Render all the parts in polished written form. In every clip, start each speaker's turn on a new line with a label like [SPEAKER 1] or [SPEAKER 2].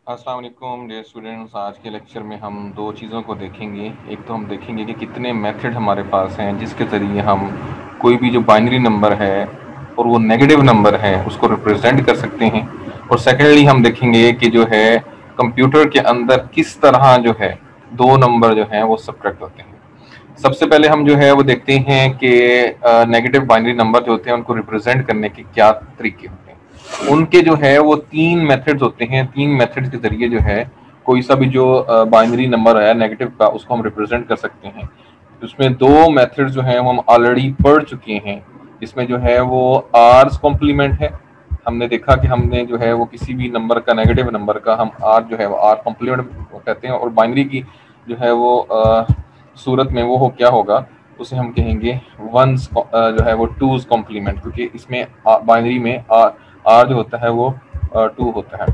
[SPEAKER 1] अस्सलाम वालेकुम dear students. आज के लेक्चर में हम दो चीज़ों को देखेंगे। एक तो हम देखेंगे कि कितने मेथड हमारे पास हैं जिसके ज़रिए हम कोई भी जो बाइनरी नंबर है और वो नेगेटिव नंबर है उसको रिप्रेजेंट कर सकते हैं। और सेकेंडली हम देखेंगे कि जो है कंप्यूटर के अंदर किस तरह जो है दो नंबर जो हैं वो सब्ट्रैक्ट होते हैं। सबसे पहले हम जो है वो देखते हैं कि नेगेटिव बाइनरी नंबर जो होते हैं उनको रिप्रेजेंट करने के क्या तरीके होते हैं। उनके जो है वो तीन मेथड्स होते हैं। तीन मेथड्स के जरिए जो है कोई सा भी जो बाइनरी नंबर है नेगेटिव का उसको हम रिप्रेजेंट कर सकते हैं। उसमें दो मेथड्स जो हैं वो हम ऑलरेडी पढ़ चुके हैं। इसमें जो है वो आर्स कॉम्प्लीमेंट है। हमने देखा कि हमने जो है वो किसी भी नंबर का नेगेटिव नंबर का हम आर जो है वो आर कॉम्प्लीमेंट कहते हैं। और बाइनरी की जो है वो सूरत में वो हो क्या होगा, उसे हम कहेंगे वंस जो है वो टूज कॉम्प्लीमेंट, क्योंकि इसमें बाइनरी में आर जो होता है वो टू होता है।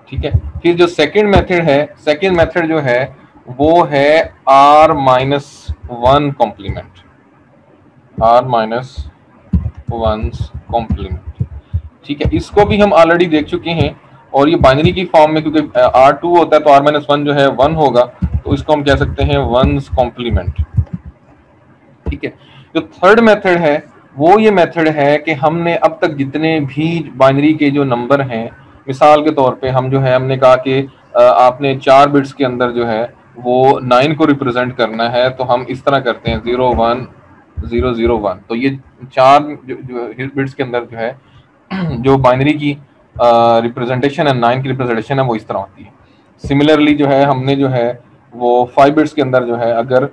[SPEAKER 1] ठीक है। फिर जो सेकंड मेथड है, सेकंड मेथड जो है वो है R minus one complement, R minus one's complement. ठीक है, इसको भी हम ऑलरेडी देख चुके हैं। और ये बाइनरी की फॉर्म में, क्योंकि आर टू होता है तो आर माइनस वन जो है वन होगा, तो इसको हम कह सकते हैं वंस कॉम्प्लीमेंट। ठीक है। जो थर्ड मेथड है वो ये मेथड है कि हमने अब तक जितने भी बाइनरी के जो नंबर हैं, मिसाल के तौर पे हम जो है हमने कहा कि आपने 4 बिट्स के अंदर जो है वो 9 को रिप्रेजेंट करना है, तो हम इस तरह करते हैं 0 1 0 0 1। तो ये चार जो बिट्स के अंदर जो है जो बाइनरी की रिप्रेजेंटेशन है, 9 की रिप्रेजेंटेशन है, वो इस तरह होती है। सिमिलरली जो है हमने जो है वो 5 बिट्स के अंदर जो है अगर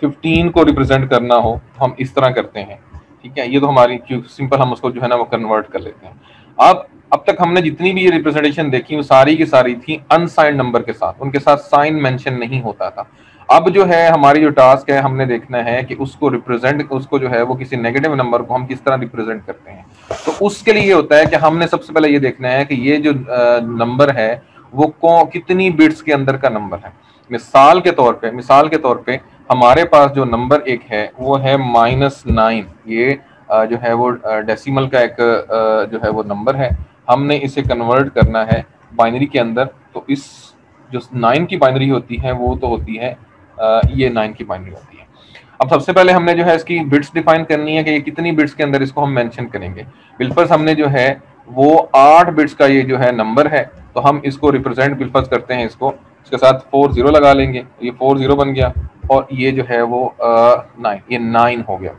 [SPEAKER 1] 15 को रिप्रेजेंट करना हो तो हम इस तरह करते हैं। ठीक है, ये तो हमारी सिंपल, हम उसको जो है ना वो कन्वर्ट कर लेते हैं। अब तक हमने जितनी भी ये रिप्रेजेंटेशन देखी वो सारी की सारी थी अनसाइंड नंबर के साथ, उनके साथ साइन मेंशन नहीं होता था। अब जो है हमारी जो टास्क है, हमने देखना है कि उसको रिप्रेजेंट, उसको जो है वो किसी नेगेटिव नंबर को हम किस तरह रिप्रेजेंट करते हैं। तो उसके लिए ये होता है कि हमने सबसे पहले ये देखना है कि ये जो नंबर है वो कितनी बिट्स के अंदर का नंबर है। मिसाल के तौर पे हमारे पास जो नंबर एक है वो है -9। ये जो है वो डेसिमल का एक जो है वो नंबर है। हमने इसे कन्वर्ट करना है बाइनरी के अंदर। तो इस जो 9 की बाइनरी होती है वो तो होती है ये 9 की बाइनरी होती है। अब सबसे पहले हमने जो है इसकी बिट्स डिफाइन करनी है कि ये कितनी बिट्स के अंदर इसको हम मेंशन करेंगे। बिलफर्ज हमने जो है वो 8 बिट्स का ये जो है नंबर है, तो हम इसको रिप्रेजेंट बिलफर्ज करते हैं, इसको इसके साथ 4 0 लगा लेंगे, ये 4 0 बन गया। और ये जो है वो 9, ये 9 हो गया।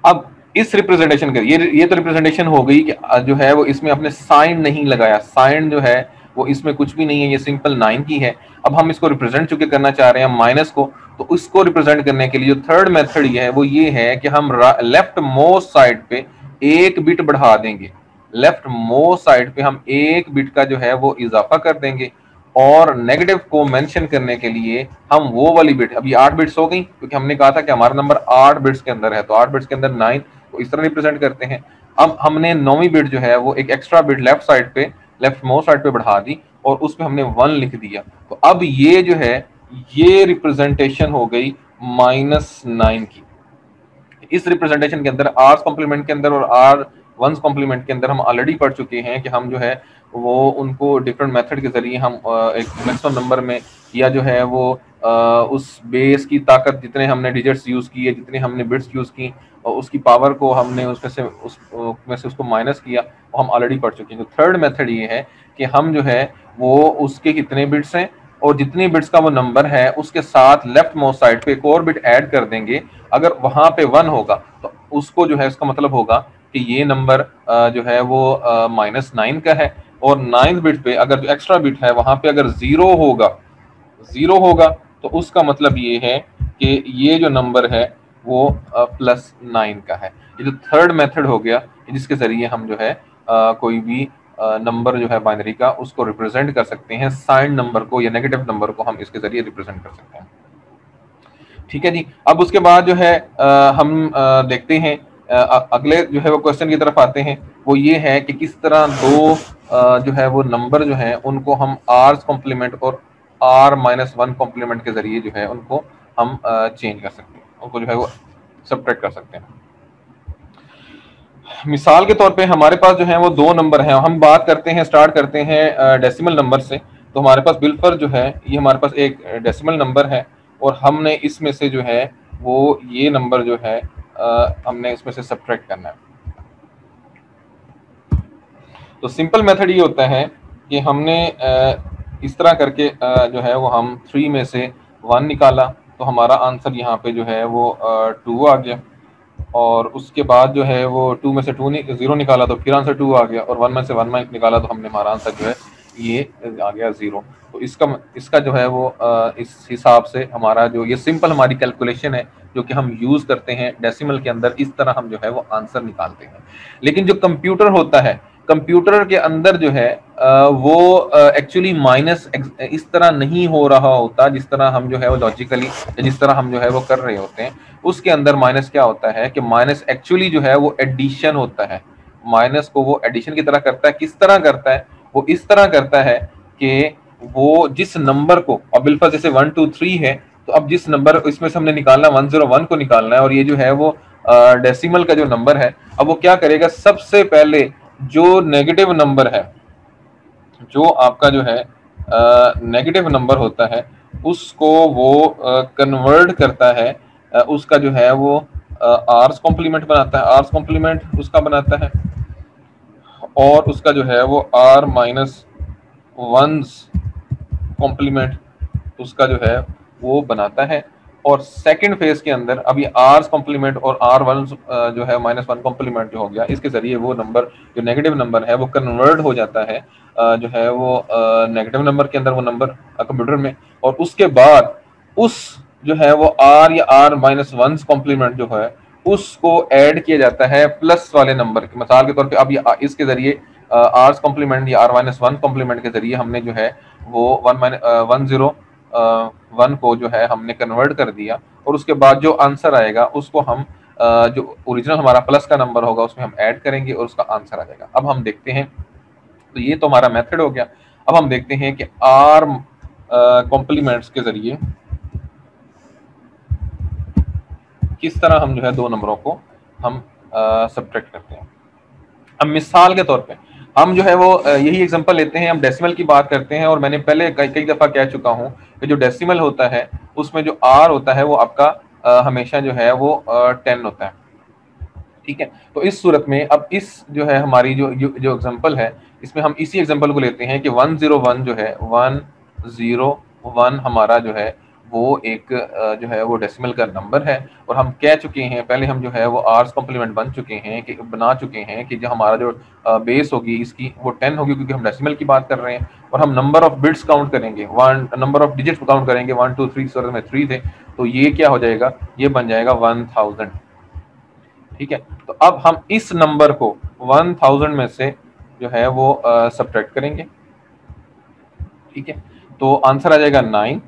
[SPEAKER 1] अब इस रिप्रेजेंटेशन के ये तो रिप्रेजेंटेशन हो गई कि जो है वो इसमें अपने साइन नहीं लगाया, साइन जो है वो इसमें कुछ भी नहीं है, ये सिंपल 9 की है। अब हम इसको रिप्रेजेंट चूंकि करना चाह रहे हैं माइनस को, तो इसको रिप्रेजेंट करने के लिए जो थर्ड मेथड ये है वो ये है कि हम लेफ्ट मोस्ट साइड पे एक बिट बढ़ा देंगे। लेफ्ट मोस्ट साइड पे हम एक बिट का जो है वो इजाफा कर देंगे। और नेगेटिव को मेंशन करने के लिए हम वो वाली बिट, अभी 8 बिट्स हो गई क्योंकि हमने कहा था कि हमारा नंबर 8 बिट्स के अंदर है, तो 8 बिट्स के अंदर 9 को इस तरह रिप्रेजेंट करते हैं। अब हमने 9वीं बिट जो है वो एक एक्स्ट्रा बिट लेफ्ट साइड पे, लेफ्ट मोस्ट साइड पे बढ़ा दी और उस पे हमने 1 लिख दिया। तो अब ये जो है ये रिप्रेजेंटेशन हो गई -9 की। इस रिप्रेजेंटेशन के अंदर आर्स कॉम्प्लीमेंट के अंदर और आर वंस कॉम्प्लीमेंट के अंदर हम ऑलरेडी पढ़ चुके हैं कि हम जो है वो उनको डिफरेंट मेथड के जरिए हम एक मैक्सिमम नंबर में, या जो है वो उस बेस की ताकत, जितने हमने डिजिट्स यूज किए, जितने हमने बिट्स यूज की, और उसकी पावर को हमने उसमें से उसको माइनस किया, वो हम ऑलरेडी पढ़ चुके हैं। तो थर्ड मेथड ये है कि हम जो है वो उसके कितने बिट्स हैं और जितनी बिट्स का वो नंबर है उसके साथ लेफ्ट मोस्ट साइड पे एक और बिट ऐड कर देंगे। अगर वहां पे 1 होगा तो उसको जो है उसका मतलब होगा कि ये नंबर जो है वो -9 का है। और 9th बिट पे अगर जो एक्स्ट्रा बिट है वहां पे अगर जीरो होगा तो उसका मतलब ये है कि ये जो नंबर है वो +9 का है। ये जो थर्ड मेथड हो गया जिसके जरिए हम जो है कोई भी नंबर जो है बाइनरी का उसको रिप्रेजेंट कर सकते हैं। साइन नंबर को या नेगेटिव नंबर को हम इसके जरिए रिप्रेजेंट कर सकते हैं। ठीक है जी। अब उसके बाद जो है हम देखते हैं अगले जो है वो क्वेश्चन की तरफ आते हैं। वो ये है कि किस तरह दो जो है वो नंबर जो है उनको हम आर्स कॉम्प्लीमेंट और R-1 कॉम्प्लीमेंट के जरिए जो है उनको हम चेंज कर सकते हैं, उनको जो है वो सब्ट्रैक्ट कर सकते हैं। मिसाल के तौर पे हमारे पास जो है वो दो नंबर हैं, हम बात करते हैं, स्टार्ट करते हैं डेसिमल नंबर से। तो हमारे पास बिल्कुल जो है ये हमारे पास एक डेसिमल नंबर है, और हमने इसमें से जो है वो ये नंबर जो है हमने इसमें से सब्ट्रैक्ट करना है। तो सिंपल मेथड ये होता है कि हमने इस तरह करके जो है वो हम 3 में से 1 निकाला, तो हमारा आंसर यहाँ पे जो है वो 2 आ गया। और उसके बाद जो है वो 2 में से 0 निकाला तो फिर आंसर 2 आ गया, और 1 में से 1 निकाला तो हमने हमारा आंसर जो है ये आ गया 0। तो इसका जो है वो इस हिसाब से हमारा जो ये सिंपल हमारी कैलकुलेशन है जो कि हम यूज करते हैं डेसिमल के अंदर, इस तरह हम जो है वो आंसर निकालते हैं। लेकिन जो कंप्यूटर होता है, कंप्यूटर के अंदर जो है वो एक्चुअली माइनस इस तरह नहीं हो रहा होता जिस तरह हम जो है वो लॉजिकली, जिस तरह हम जो है वो कर रहे होते हैं। उसके अंदर माइनस क्या होता है कि माइनस एक्चुअली जो है वो एडिशन होता है। माइनस को वो एडिशन की तरह करता है। किस तरह करता है? वो इस तरह करता है कि वो जिस नंबर को, अब बिल्कुल जैसे 1 2 3 है, तो अब जिस नंबर इसमें से हमने निकालना 101 को निकालना है, और ये जो है वो डेसिमल का जो नंबर है, अब वो क्या करेगा, सबसे पहले जो नेगेटिव नंबर है, जो आपका जो है नेगेटिव नंबर होता है, उसको वो कन्वर्ट करता है, उसका जो है वो आर्स कॉम्प्लीमेंट बनाता है, आर्स कॉम्प्लीमेंट उसका बनाता है, और उसका जो है वो आर माइनस वंस कॉम्प्लीमेंट उसका जो है वो बनाता है। और सेकंड फेज के अंदर अभी आर कॉम्प्लीमेंट और आर वन जो है -1 कॉम्प्लीमेंट जो हो गया, इसके जरिए वो नंबर जो नेगेटिव नंबर है वो कन्वर्ट हो जाता है जो है वो नेगेटिव नंबर के अंदर, वो नंबर कंप्यूटर में। और उसके बाद उस जो है वो आर या आर -1 कॉम्प्लीमेंट जो है उसको ऐड किया जाता है प्लस वाले नंबर के। मिसाल के तौर पे अब ये इसके जरिए आर कॉम्प्लीमेंट या R-1 कॉम्प्लीमेंट के जरिए हमने जो है वो 1 को जो है हमने कन्वर्ट कर दिया, और उसके बाद जो आंसर आएगा उसको हम जो ओरिजिनल हमारा प्लस का नंबर होगा उसमें हम ऐड करेंगे और उसका आंसर आ जाएगा। अब हम देखते हैं, तो ये तो हमारा मेथड हो गया। अब हम देखते हैं कि आर कॉम्प्लीमेंट्स के जरिए किस तरह हम जो है दो नंबरों को हम सब्ट्रैक्ट करते हैं। अब मिसाल के तौर पे हम जो है वो यही एग्जांपल लेते हैं, हम डेसिमल की बात करते हैं, और मैंने पहले कई दफा कह चुका हूं कि जो डेसिमल होता है उसमें जो आर होता है वो आपका हमेशा जो है वो 10 होता है। ठीक है, तो इस सूरत में अब इस जो है हमारी जो एग्जांपल है, इसमें हम इसी एग्जांपल को लेते हैं कि 101 जो है 101 हमारा जो है वो एक जो है वो डेसिमल का नंबर है। और हम कह चुके हैं पहले, हम जो है वो आर्स कॉम्प्लीमेंट बना चुके हैं कि जो हमारा जो बेस होगी इसकी वो 10 होगी, क्योंकि हम डेसिमल की बात कर रहे हैं। और हम नंबर ऑफ बिट्स काउंट करेंगे, नंबर ऑफ डिजिट्स काउंट करेंगे, 1 2 3 सूरत में 3 थे, तो ये क्या हो जाएगा, ये बन जाएगा 1000। ठीक है, तो अब हम इस नंबर को 1000 में से जो है वो सब्ट्रैक्ट करेंगे। ठीक है, तो आंसर आ जाएगा 9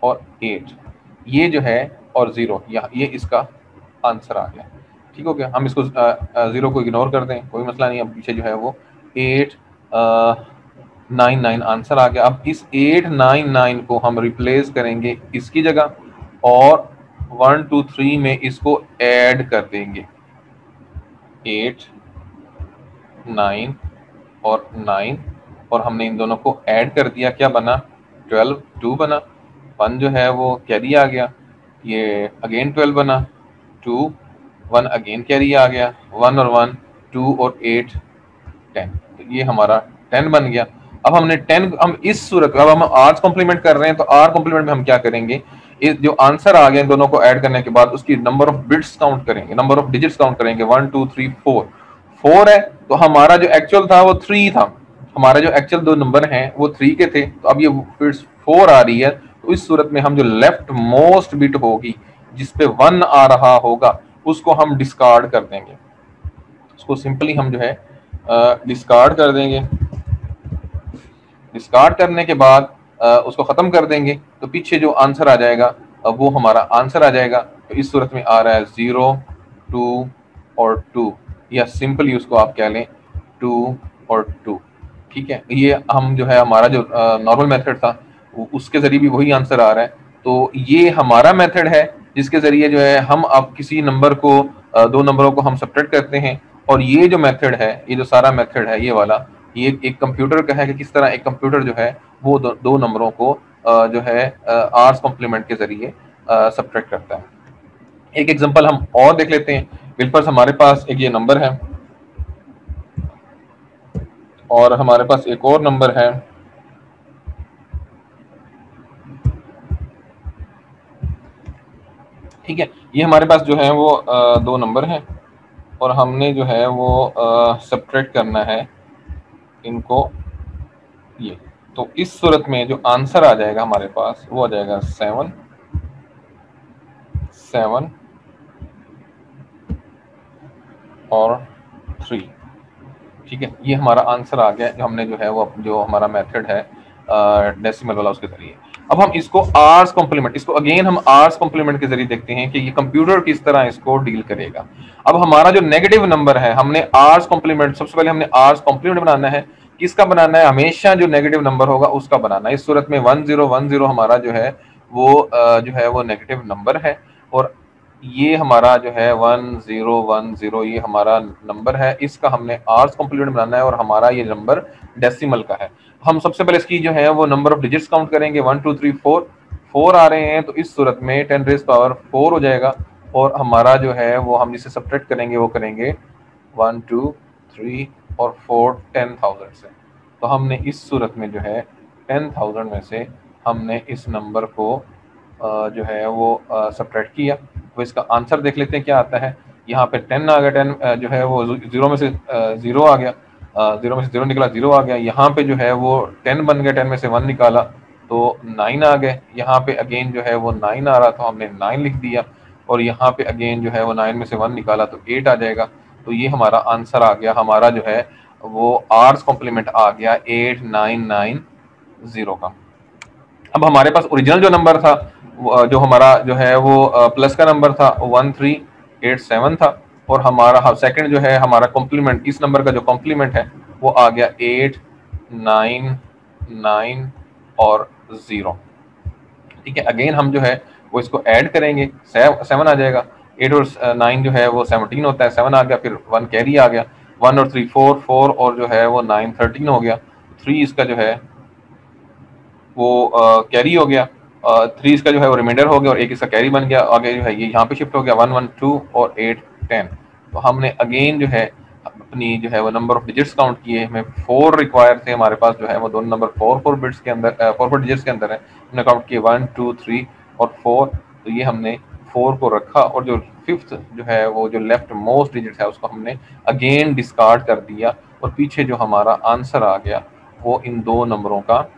[SPEAKER 1] और 8, ये जो है, और 0, ये इसका आंसर आ गया। ठीक हो गया, हम इसको 0 को इग्नोर कर दें, कोई मसला नहीं। अब पीछे जो है वो 899 आंसर आ गया। अब इस 899 को हम रिप्लेस करेंगे इसकी जगह, और 1 2 3 में इसको ऐड कर देंगे, 8 9 और 9, और हमने इन दोनों को ऐड कर दिया, क्या बना, 12, 2 बना। 1 जो है वो कैरी आ गया, ये अगेन 12 बना, 2 1 अगेन कैरी आ गया, 1 और 1 2 और 8 10, तो ये हमारा 10 बन गया। अब हमने 10, हम इस सूरत, अब हम आर कॉम्प्लीमेंट कर रहे हैं, तो आर कॉम्प्लीमेंट में हम क्या करेंगे, इस जो आंसर आ गया इन दोनों को ऐड करने के बाद उसकी नंबर ऑफ बिट्स काउंट करेंगे, नंबर ऑफ डिजिट्स काउंट करेंगे, 1 2 3 4 है, तो हमारा जो एक्चुअल था वो 3 था। हमारे जो एक्चुअल दो नंबर हैं वो 3 के थे, तो अब ये फिर 4 आ रही है, तो इस सूरत में हम जो लेफ्ट मोस्ट बिट होगी जिसपे 1 आ रहा होगा उसको हम डिस्कार्ड कर देंगे। उसको सिंपली हम जो है डिस्कार्ड कर देंगे। डिस्कार्ड करने के बाद उसको खत्म कर देंगे, तो पीछे जो आंसर आ जाएगा वो हमारा आंसर आ जाएगा। तो इस सूरत में आ रहा है 0 2 और 2, या सिंपली उसको आप कह लें 2 और 2। ठीक है, ये हम जो है हमारा जो नॉर्मल मेथड था उसके जरिए भी वही आंसर आ रहा है। तो ये हमारा मेथड है जिसके ज़रिए जो है हम अब किसी नंबर को दो नंबरों को हम सब्ट्रैक्ट करते हैं। और ये जो मेथड है, ये जो सारा मेथड है ये वाला, ये एक कंप्यूटर का है कि किस तरह एक कंप्यूटर जो है वो दो नंबरों को जो है आर्स कॉम्प्लीमेंट के ज़रिए सब्ट्रैक्ट करता है। एक एग्जांपल हम और देख लेते हैं। बिल्कुल हमारे पास एक ये नंबर है और हमारे पास एक और नंबर है, ठीक है। ये हमारे पास जो है वो दो नंबर हैं और हमने जो है वो सब्ट्रैक्ट करना है इनको, ये। तो इस सूरत में जो आंसर आ जाएगा हमारे पास वो आ जाएगा 7 7 और 3, ठीक है। ये हमारा आंसर आ गया जो हमने जो है वो जो हमारा मेथड है डेसिमल वाला उसके जरिए। अब हम इसको आर्स कॉम्प्लीमेंट, इसको अगेन हम आर्स कॉम्प्लीमेंट के जरिए देखते हैं कि ये कंप्यूटर किस तरह इसको डील करेगा। अब हमारा जो नेगेटिव नंबर है, हमने आर्स कॉम्प्लीमेंट, सबसे पहले हमने आर्स कॉम्प्लीमेंट बनाना है। किसका बनाना है? हमेशा जो नेगेटिव नंबर होगा उसका बनाना है। इस सूरत में 1010 हमारा जो है वो नेगेटिव नंबर है और ये हमारा जो है 1010 ये हमारा नंबर है। इसका हमने आर्स कॉम्प्लीमेंट बनाना है और हमारा ये नंबर डेसिमल का है। हम सबसे पहले इसकी जो है वो नंबर ऑफ डिजिट्स काउंट करेंगे। 1 2 3 4 4 आ रहे हैं, तो इस सूरत में 10 रेज़ पावर 4 हो जाएगा और हमारा जो है वो हम जिसे सब्ट्रैक्ट करेंगे वो करेंगे 1 2 3 और 4 10,000 से। तो हमने इस सूरत में जो है 10,000 में से हमने इस नंबर को जो है वो सब्ट्रैक्ट किया। तो इसका आंसर देख लेते हैं क्या आता है। यहाँ पे 10 आ गया, 10 जो है वो जीरो में से जीरो आ गया, जीरो में से जीरो निकला, जीरो आ गया। यहाँ पे जो है वो 10 बन गया, 10 में से 1 निकाला तो 9 आ गए। यहाँ पे अगेन जो है वो 9 आ रहा तो हमने 9 लिख दिया और यहाँ पे अगेन जो है वो 9 में से 1 निकाला तो 8 आ जाएगा। तो ये हमारा आंसर आ गया, हमारा जो है वो आर्स कॉम्प्लीमेंट आ गया 8990 का। अब हमारे पास ओरिजिनल जो नंबर था जो हमारा जो है वो प्लस का नंबर था 1387 था और हमारा सेकंड जो है हमारा कॉम्प्लीमेंट, इस नंबर का जो कॉम्प्लीमेंट है वो आ गया 899 और 0, ठीक है। अगेन हम जो है वो इसको ऐड करेंगे, 7 आ जाएगा। 8 और 9 जो है वो 17 होता है, 7 आ गया, फिर 1 कैरी आ गया, 1 और 3 4 4 और जो है वो 9 13 हो गया। 3 इसका जो है वो कैरी हो गया, 3 इसका जो है वो रिमाइंडर हो गया और एक इसका कैरी बन गया। आगे जो है ये यहाँ पे शिफ्ट हो गया 1 1 2 और 8 10। तो हमने अगेन जो है अपनी जो है वो नंबर ऑफ डिजिट्स काउंट किए, हमें 4 रिक्वायर थे, हमारे पास जो है वो दोनों नंबर 4 बिट्स के अंदर 4 डिजिट्स के अंदर है। हमने काउंट किए 1 2 3 और 4। तो ये हमने 4 को रखा और जो फिफ्थ जो है वो जो लेफ्ट मोस्ट डिजिट है उसको हमने अगेन डिस्कार्ड कर दिया और पीछे जो हमारा आंसर आ गया वो इन दो नंबरों का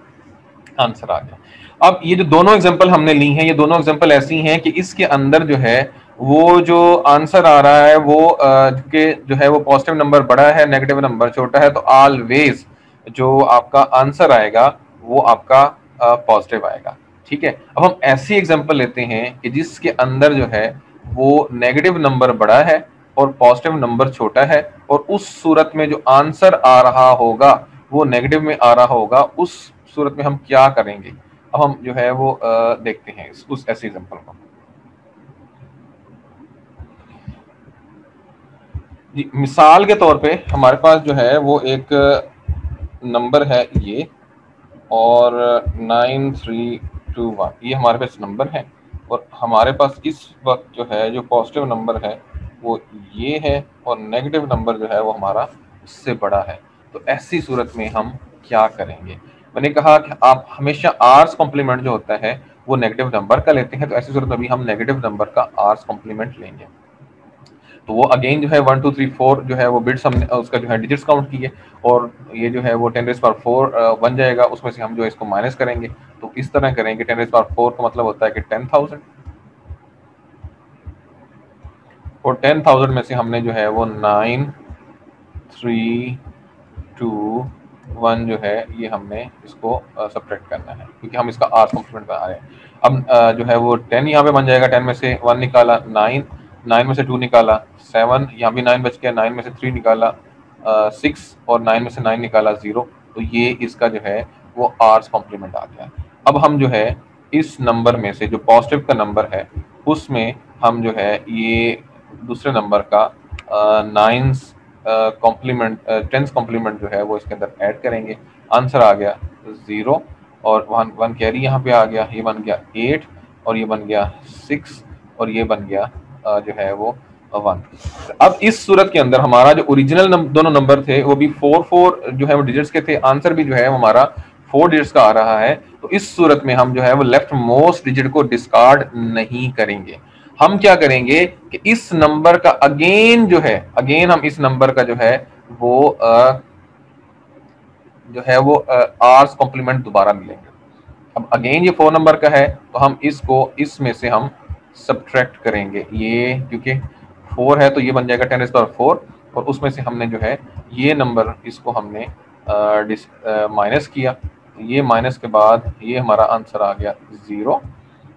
[SPEAKER 1] आंसर आ गया। अब ये जो दोनों एग्जांपल हमने ली हैं, ये दोनों एग्जांपल ऐसी हैं कि इसके अंदर जो है वो जो आंसर आ रहा है वो के जो है वो पॉजिटिव नंबर बड़ा है, नेगेटिव नंबर छोटा है, तो ऑलवेज जो आपका आंसर आएगा वो आपका पॉजिटिव आएगा, ठीक है। अब हम ऐसी एग्जांपल लेते हैं कि जिसके अंदर जो है वो नेगेटिव नंबर बड़ा है और पॉजिटिव नंबर छोटा है और उस सूरत में जो आंसर आ रहा होगा वो नेगेटिव में आ रहा होगा, उस सूरत में हम क्या करेंगे। अब हम जो है वो देखते हैं उस ऐसे एग्जांपल को। जी, मिसाल के तौर पे हमारे पास जो है वो एक नंबर है ये और 9321 ये हमारे पास नंबर है और हमारे पास इस वक्त जो है जो पॉजिटिव नंबर है वो ये है और नेगेटिव नंबर जो है वो हमारा उससे बड़ा है। तो ऐसी सूरत में हम क्या करेंगे? मैंने कहा कि आप हमेशा आर्स कॉम्प्लीमेंट जो होता है वो नेगेटिव नंबर का लेते हैं, तो ऐसी सूरत में भी हम नेगेटिव नंबर का आर्स कॉम्प्लीमेंट लेंगे। तो वो अगेन जो है 1 2 3 4 जो है वो बिट्स हमने उसका जो है डिजिट्स काउंट किए और ये जो है वो 10 रेज़ पावर 4 बन जाएगा, उसमें से हम जो है इसको माइनस करेंगे। तो इस तरह करेंगे, 10 रेज़ पावर 4 का मतलब होता है कि 10,000 और 10,000 में से हमने जो है वो 9 3 2 1 जो है ये हमने इसको सब्ट्रैक्ट करना है क्योंकि हम इसका आर्स कॉम्प्लीमेंट बना रहे हैं। अब जो है वो 10 यहाँ पे बन जाएगा, 10 में से 1 निकाला 9, 9 में से 2 निकाला 7, यहाँ भी 9 बच गया, 9 में से 3 निकाला 6 और 9 में से 9 निकाला 0। तो ये इसका जो है वो आर्स कॉम्प्लीमेंट आ गया। अब हम जो है इस नंबर में से जो पॉजिटिव का नंबर है उसमें हम जो है ये दूसरे नंबर का नाइन्स कॉम्प्लीमेंट टेंस कॉम्प्लीमेंट जो है वो इसके अंदर ऐड करेंगे। आंसर आ गया 0 और वन वन कैरी यहाँ पे आ गया, ये बन गया 8 और ये बन गया 6 और ये बन गया जो है वो 1। अब इस सूरत के अंदर हमारा जो ओरिजिनल दोनों नंबर थे वो भी 4 जो है वो डिजिट्स के थे, आंसर भी जो है वो हमारा 4 डिजिट्स का आ रहा है। तो इस सूरत में हम जो है वो लेफ्ट मोस्ट डिजिट को डिस्कार्ड नहीं करेंगे। हम क्या करेंगे कि इस नंबर का अगेन जो है, अगेन हम इस नंबर का जो है वो आर्स कॉम्प्लीमेंट दोबारा मिलेंगे। अब अगेन ये 4 नंबर का है तो हम इसको इसमें से हम सब्ट्रैक्ट करेंगे, ये क्योंकि 4 है तो ये बन जाएगा 10⁻4 और उसमें से हमने जो है ये नंबर इसको हमने माइनस किया, तो ये माइनस के बाद ये हमारा आंसर आ गया 0।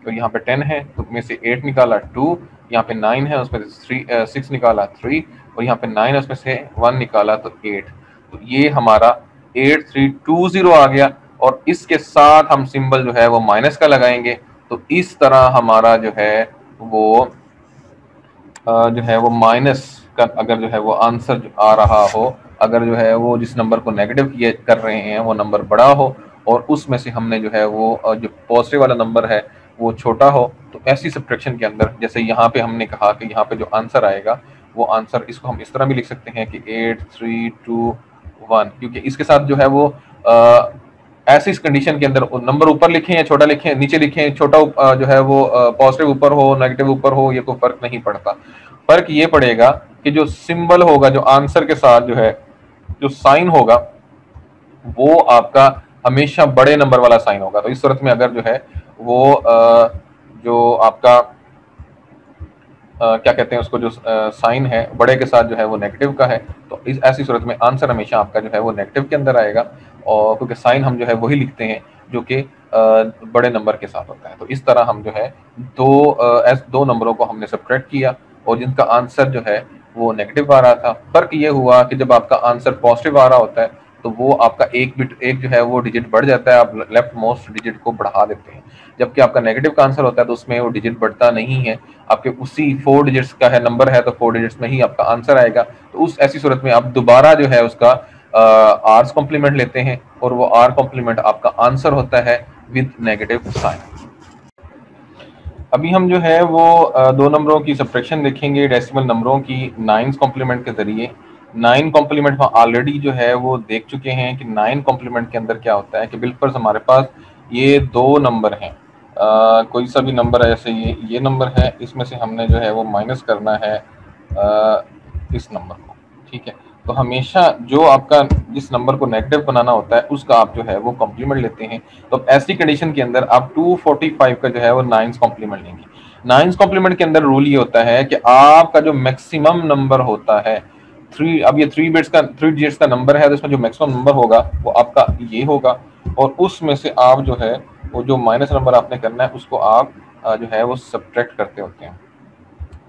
[SPEAKER 1] तो यहाँ पे 10 है तो में से 8 निकाला 2, यहाँ पे 9 है उसमें से 6 निकाला 3 और यहाँ पे 9 है उसमें से 1 निकाला तो 8। तो ये हमारा 8320 आ गया और इसके साथ हम सिंबल जो है वो माइनस का लगाएंगे। तो इस तरह हमारा जो है वो माइनस का अगर जो है वो आंसर जो आ रहा हो, अगर जो है वो जिस नंबर को नेगेटिव किए कर रहे हैं वो नंबर बड़ा हो और उसमें से हमने जो है वो जो पॉजिटिव वाला नंबर है वो छोटा हो, तो ऐसी सब्ट्रैक्शन के अंदर जैसे यहाँ पे हमने कहा कि यहाँ पे जो आंसर आएगा वो आंसर इसको हम इस तरह भी लिख सकते हैं कि 8321, क्योंकि इसके साथ जो है वो ऐसी इस कंडीशन के अंदर नंबर ऊपर लिखें या छोटा लिखें, नीचे लिखें, छोटा जो है वो पॉजिटिव ऊपर हो नेगेटिव ऊपर हो, ये कोई फर्क नहीं पड़ता। फर्क ये पड़ेगा कि जो सिंबल होगा, जो आंसर के साथ जो है जो साइन होगा वो आपका हमेशा बड़े नंबर वाला साइन होगा। तो इस सूरत में अगर जो है वो जो आपका क्या कहते हैं उसको, जो साइन है बड़े के साथ जो है वो नेगेटिव का है, तो इस ऐसी सूरत में आंसर हमेशा आपका जो है वो नेगेटिव के अंदर आएगा, और क्योंकि साइन हम जो है वही लिखते हैं जो कि बड़े नंबर के साथ होता है। तो इस तरह हम जो है दो नंबरों को हमने सब्ट्रैक्ट किया और जिनका आंसर जो है वो नेगेटिव आ रहा था। फर्क ये हुआ कि जब आपका आंसर पॉजिटिव आ रहा होता है तो वो आपका एक जो है वो डिजिट बढ़ जाता है, आप लेफ्ट मोस्ट डिजिट को बढ़ा देते हैं। जबकि आपका नेगेटिव का आंसर होता है तो उसमें वो डिजिट बढ़ता नहीं है, आपके उसी 4 डिजिट्स का है नंबर है तो 4 डिजिट्स में ही आपका आंसर आएगा। तो उस ऐसी सूरत में आप दोबारा जो है उसका आर्स कॉम्प्लीमेंट लेते हैं और वो आर कॉम्प्लीमेंट आपका आंसर होता है विद नेगेटिव साइन। अभी हम जो है वो दो नंबरों की सब्ट्रैक्शन देखेंगे डेसिमल नंबरों की 9 कॉम्प्लीमेंट के जरिए। 9 कॉम्प्लीमेंट हम ऑलरेडी जो है वो देख चुके हैं कि 9 कॉम्प्लीमेंट के अंदर क्या होता है कि बिल्कुल हमारे पास ये दो नंबर हैं, कोई सा भी नंबर है, जैसे ये नंबर है, इसमें से हमने जो है वो माइनस करना है इस नंबर को, ठीक है। तो हमेशा जो आपका जिस नंबर को नेगेटिव बनाना होता है उसका आप जो है वो कॉम्प्लीमेंट लेते हैं। तो ऐसी कंडीशन के अंदर आप 245 का जो है वो 9 कॉम्प्लीमेंट लेंगे। 9 कॉम्प्लीमेंट के अंदर रूल ये होता है कि आपका जो मैक्सिमम नंबर होता है 3, अब ये 3 डिजिट्स का नंबर है तो इसमें जो मैक्सिमम नंबर होगा वो आपका ये होगा और उसमें से आप जो है वो जो माइनस नंबर आपने करना है उसको आप जो है वो सब्ट्रैक्ट करते होते हैं,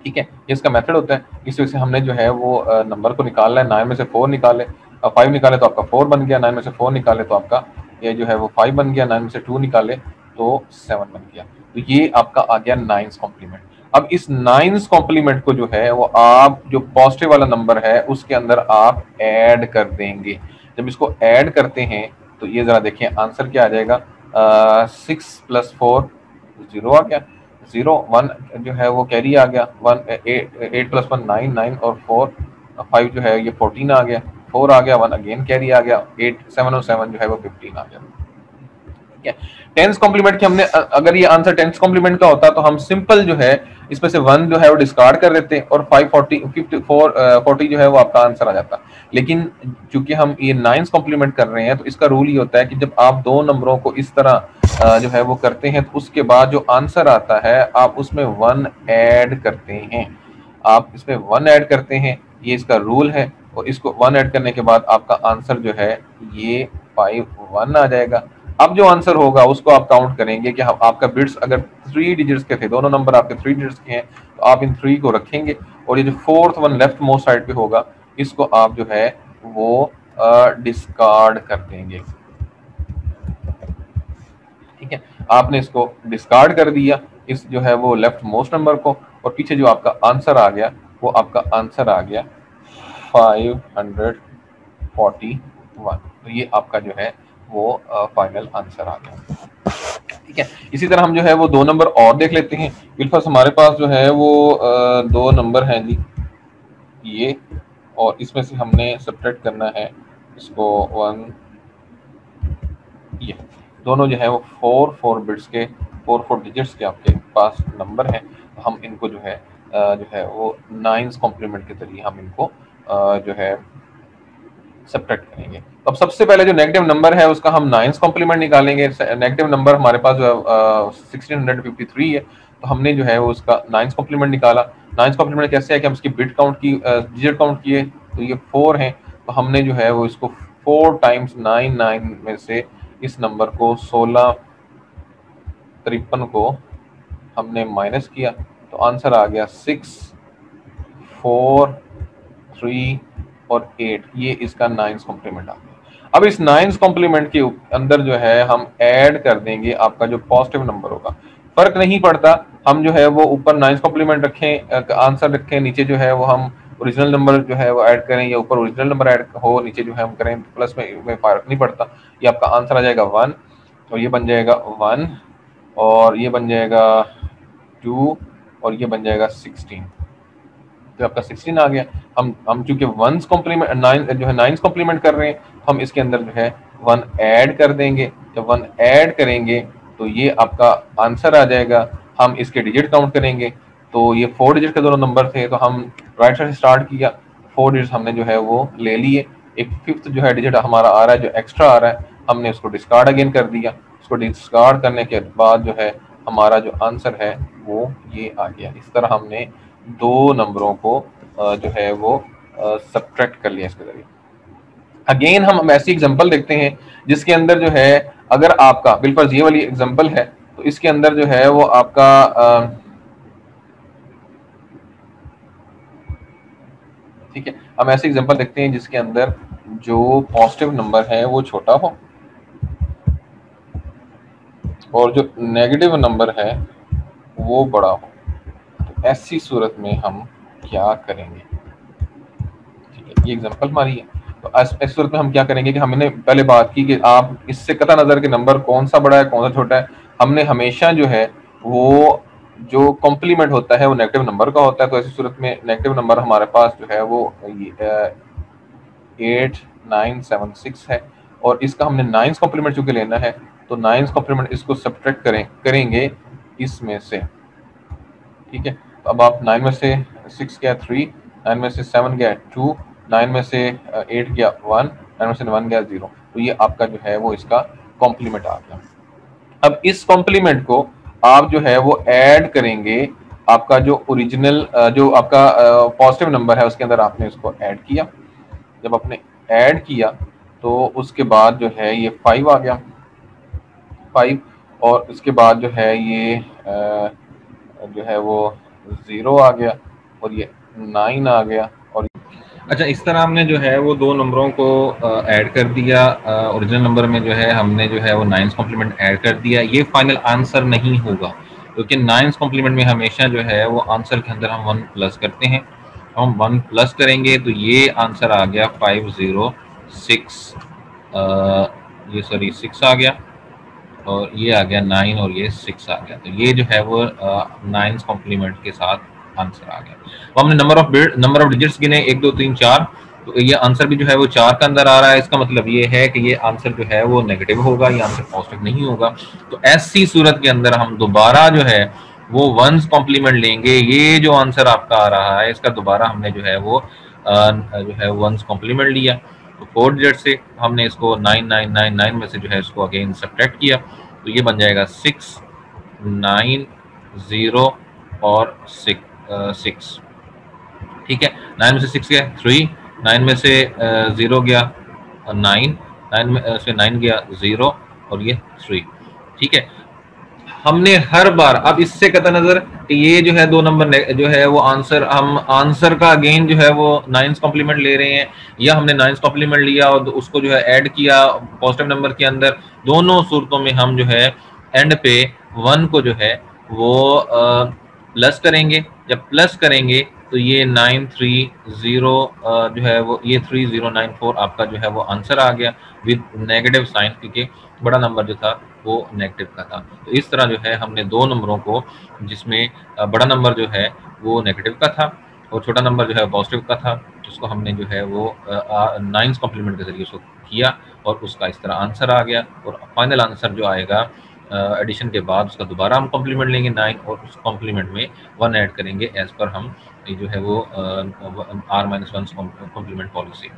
[SPEAKER 1] ठीक है। ये इसका मेथड होता है। इस वजह से हमने जो है वो नंबर को निकालना है, 9 में से 4 निकाले, 5 निकाले तो आपका 4 बन गया, 9 में से 4 निकाले तो आपका ये जो है वो 5 बन गया, 9 में से 2 निकाले तो 7 बन गया। तो ये आपका आ गया 9 कॉम्प्लीमेंट। अब इस 9 कॉम्प्लीमेंट को जो है वो आप जो पॉजिटिव वाला नंबर है उसके अंदर आप ऐड कर देंगे। जब इसको ऐड करते हैं तो ये जरा देखें आंसर क्या आ जाएगा, 6 + 4 0 आ गया, 0 1 जो है वो कैरी आ गया, 8 + 1 9 9 और 4 5 जो है ये 14 आ गया, 4 आ गया, 1 अगेन कैरी आ गया, 8 7 और 7 जो है वो 15 आ गया, ठीक है। 10 कॉम्प्लीमेंट के हमने अगर ये आंसर 10 कॉम्प्लीमेंट का होता तो हम सिंपल जो है इसमें से 1 जो है वो डिस्कार्ड कर देते और 40 जो है वो आपका आंसर आ जाता। लेकिन चूंकि हम ये 9 कॉम्प्लीमेंट कर रहे हैं तो इसका रूल ये होता है कि जब आप दो नंबरों को इस तरह जो है वो करते हैं तो उसके बाद जो आंसर आता है आप उसमें 1 ऐड करते हैं, आप इसमें 1 ऐड करते हैं, ये इसका रूल है। और इसको 1 ऐड करने के बाद आपका आंसर जो है ये 51 आ जाएगा। अब जो आंसर होगा उसको आप काउंट करेंगे कि आपका बिट्स अगर 3 डिजिट्स के थे, दोनों नंबर आपके 3 डिजिट्स के हैं, तो आप इन 3 को रखेंगे और ये जो 4th one left most side पे होगा इसको आप जो है वो डिस्कार्ड कर देंगे, ठीक ठीक है, आपने इसको डिस्कार्ड कर दिया इस जो है वो लेफ्ट मोस्ट नंबर को, और पीछे जो आपका आंसर आ गया वो आपका आंसर आ गया 541। तो ये आपका जो है वो फाइनल आंसर आ गया। ठीक है, इसी तरह हम जो है वो दो नंबर और देख लेते हैं। बिल्कुल हमारे पास जो है वो दो नंबर हैं जी, ये, और इसमें से हमने सब्ट्रैक्ट करना है इसको 1, ये दोनों जो है वो 4 बिट्स के 4 डिजिट्स के आपके पास नंबर हैं। तो हम इनको जो है वो 9s कॉम्प्लीमेंट के जरिए हम इनको जो है सब्ट्रैक्ट करेंगे। तो अब सबसे पहले जो नेगेटिव नंबर है उसका हम 9s कॉम्प्लीमेंट निकालेंगे। नेगेटिव नंबर हमारे पास जो है 1653 है, तो हमने जो है वो उसका 9s कॉम्प्लीमेंट निकाला। 9s कॉम्प्लीमेंट कैसे है कि हम इसकी बिट काउंट की डिजिट काउंट किए, तो ये 4 हैं, तो हमने जो है वो इसको 4 टाइम्स 9 में से इस नंबर को 1653 को हमने माइनस किया, तो आंसर आ गया 6, 4, 3 और 8। ये इसका 9s कॉम्प्लीमेंट आ गया। अब इस 9s कॉम्प्लीमेंट के अंदर जो है हम ऐड कर देंगे आपका जो पॉजिटिव नंबर होगा। फर्क नहीं पड़ता, हम जो है वो ऊपर 9s कॉम्प्लीमेंट रखें, आंसर रखें, नीचे जो है वो हम ओरिजिनल नंबर जो है वो ऐड करें, या ऊपर ओरिजिनल नंबर ऐड हो, नीचे जो है हम करें प्लस में फर्क नहीं पड़ता। ये आपका आंसर आ जाएगा 1, और ये बन जाएगा 1, और ये बन जाएगा 2, और ये बन जाएगा 16। तो आपका 16 आ गया। हम चूंकि 1s कॉम्प्लीमेंट 9 जो है 9s कॉम्प्लीमेंट कर रहे हैं, हम इसके अंदर जो है 1 ऐड कर देंगे। जब 1 ऐड करेंगे तो ये आपका आंसर आ जाएगा। हम इसके डिजिट काउंट करेंगे, तो ये 4 डिजिट के दोनों नंबर थे, तो हम राइट साइड से स्टार्ट किया, 4 डिजिट हमने जो है वो ले लिए। एक फिफ्थ जो है डिजिट हमारा आ रहा है जो एक्स्ट्रा आ रहा है, हमने उसको डिस्कार्ड अगेन कर दिया। उसको डिस्कार्ड करने के बाद जो है हमारा जो आंसर है वो ये आ गया। इस तरह हमने दो नंबरों को जो है वो सब्ट्रैक्ट कर लिया इसके जरिए। अगेन हम ऐसी एग्जांपल देखते हैं जिसके अंदर जो है, अगर आपका बिल्कुल ये वाली एग्जांपल है, तो इसके अंदर जो है वो आपका ठीक है, हम ऐसी एग्जांपल देखते हैं जिसके अंदर जो पॉजिटिव नंबर है वो छोटा हो और जो नेगेटिव नंबर है वो बड़ा हो। तो ऐसी सूरत में हम क्या करेंगे? ठीक है, ये एग्जांपल हमारी है। तो ऐसी सूरत में हम क्या करेंगे कि हमने पहले बात की कि आप इससे कता नजर के नंबर कौन सा बड़ा है कौन सा छोटा है। हमने हमेशा जो है वो जो कॉम्प्लीमेंट होता है वो नेगेटिव नंबर का होता है। तो ऐसी सूरत में नेगेटिव नंबर हमारे पास जो है वो 8976 है, और इसका हमने 9s कॉम्प्लीमेंट चूंकि लेना है, तो 9s कॉम्प्लीमेंट इसको सब्ट्रैक्ट करेंगे इसमें से। ठीक है, तो अब आप 9 में से 6 गया 3, 9 में से 7 गया 2, 9 में से 8 गया 1, 9 में से 1 गया 0। तो ये आपका जो है वो इसका कॉम्प्लीमेंट आ गया। अब इस कॉम्प्लीमेंट को आप जो है वो ऐड करेंगे आपका जो ओरिजिनल जो आपका पॉजिटिव नंबर है उसके अंदर आपने इसको ऐड किया। जब आपने ऐड किया तो उसके बाद जो है ये 5 आ गया 5, और उसके बाद जो है ये जो है वो 0 आ गया, और ये 9 आ गया। और अच्छा, इस तरह हमने जो है वो दो नंबरों को ऐड कर दिया। ओरिजिनल नंबर में जो है हमने जो है वो 9s कॉम्प्लीमेंट ऐड कर दिया। ये फाइनल आंसर नहीं होगा, क्योंकि 9s कॉम्प्लीमेंट में हमेशा जो है वो आंसर के अंदर हम 1 प्लस करते हैं। हम 1 प्लस करेंगे तो ये आंसर आ गया 506, ये सॉरी 6 आ गया, और ये आ गया 9, और ये 6 आ गया। तो ये जो है वो 9s कॉम्प्लीमेंट के साथ आंसर आ गया। तो हमने नंबर ऑफ डिजिट्स गिने 1 2 3 4, तो ये आंसर भी जो है वो 4 का अंदर आ रहा है। इसका मतलब ये है कि ये आंसर जो है वो नेगेटिव होगा, ये आंसर पॉजिटिव नहीं होगा। तो ऐसी सूरत के अंदर हम दोबारा जो है वो 1s कॉम्प्लीमेंट लेंगे। ये जो आंसर आपका आ रहा है इसका दोबारा हमने जो है वो जो है 1s कॉम्प्लीमेंट लिया। तो 4 डिजिट से हमने इसको 9999 में से जो है इसको अगेन सब्ट्रैक्ट किया, तो ये बन जाएगा 6 9 0 और 6। ठीक है, 9 में से 6 गया 3, 9 में से 0 गया 9, 9 में से 9 गया 0, और ये 3। ठीक है, हमने हर बार अब इससे कता नजर कि ये जो है दो नंबर जो है वो आंसर, हम आंसर का अगेन जो है वो 9s कॉम्प्लीमेंट ले रहे हैं, या हमने 9s कॉम्प्लीमेंट लिया और उसको जो है ऐड किया पॉजिटिव नंबर के अंदर। दोनों सूरतों में हम जो है एंड पे 1 को जो है वो प्लस करेंगे। जब प्लस करेंगे तो ये 930 जो है वो ये 3094 आपका जो है वो आंसर आ गया विद नेगेटिव साइन, क्योंकि बड़ा नंबर जो था वो नेगेटिव का था। तो इस तरह जो है हमने दो नंबरों को, जिसमें बड़ा नंबर जो है वो नेगेटिव का था और छोटा नंबर जो है पॉजिटिव का था, उसको हमने जो है वो नाइन्स कॉम्प्लीमेंट के जरिए उसको किया और उसका इस तरह आंसर आ गया। और फाइनल आंसर जो आएगा एडिशन के बाद उसका दोबारा हम कॉम्प्लीमेंट लेंगे 9 और उस कॉम्प्लीमेंट में 1 ऐड करेंगे एज पर हम ये जो है वो R-1 कॉम्प्लीमेंट पॉलिसी।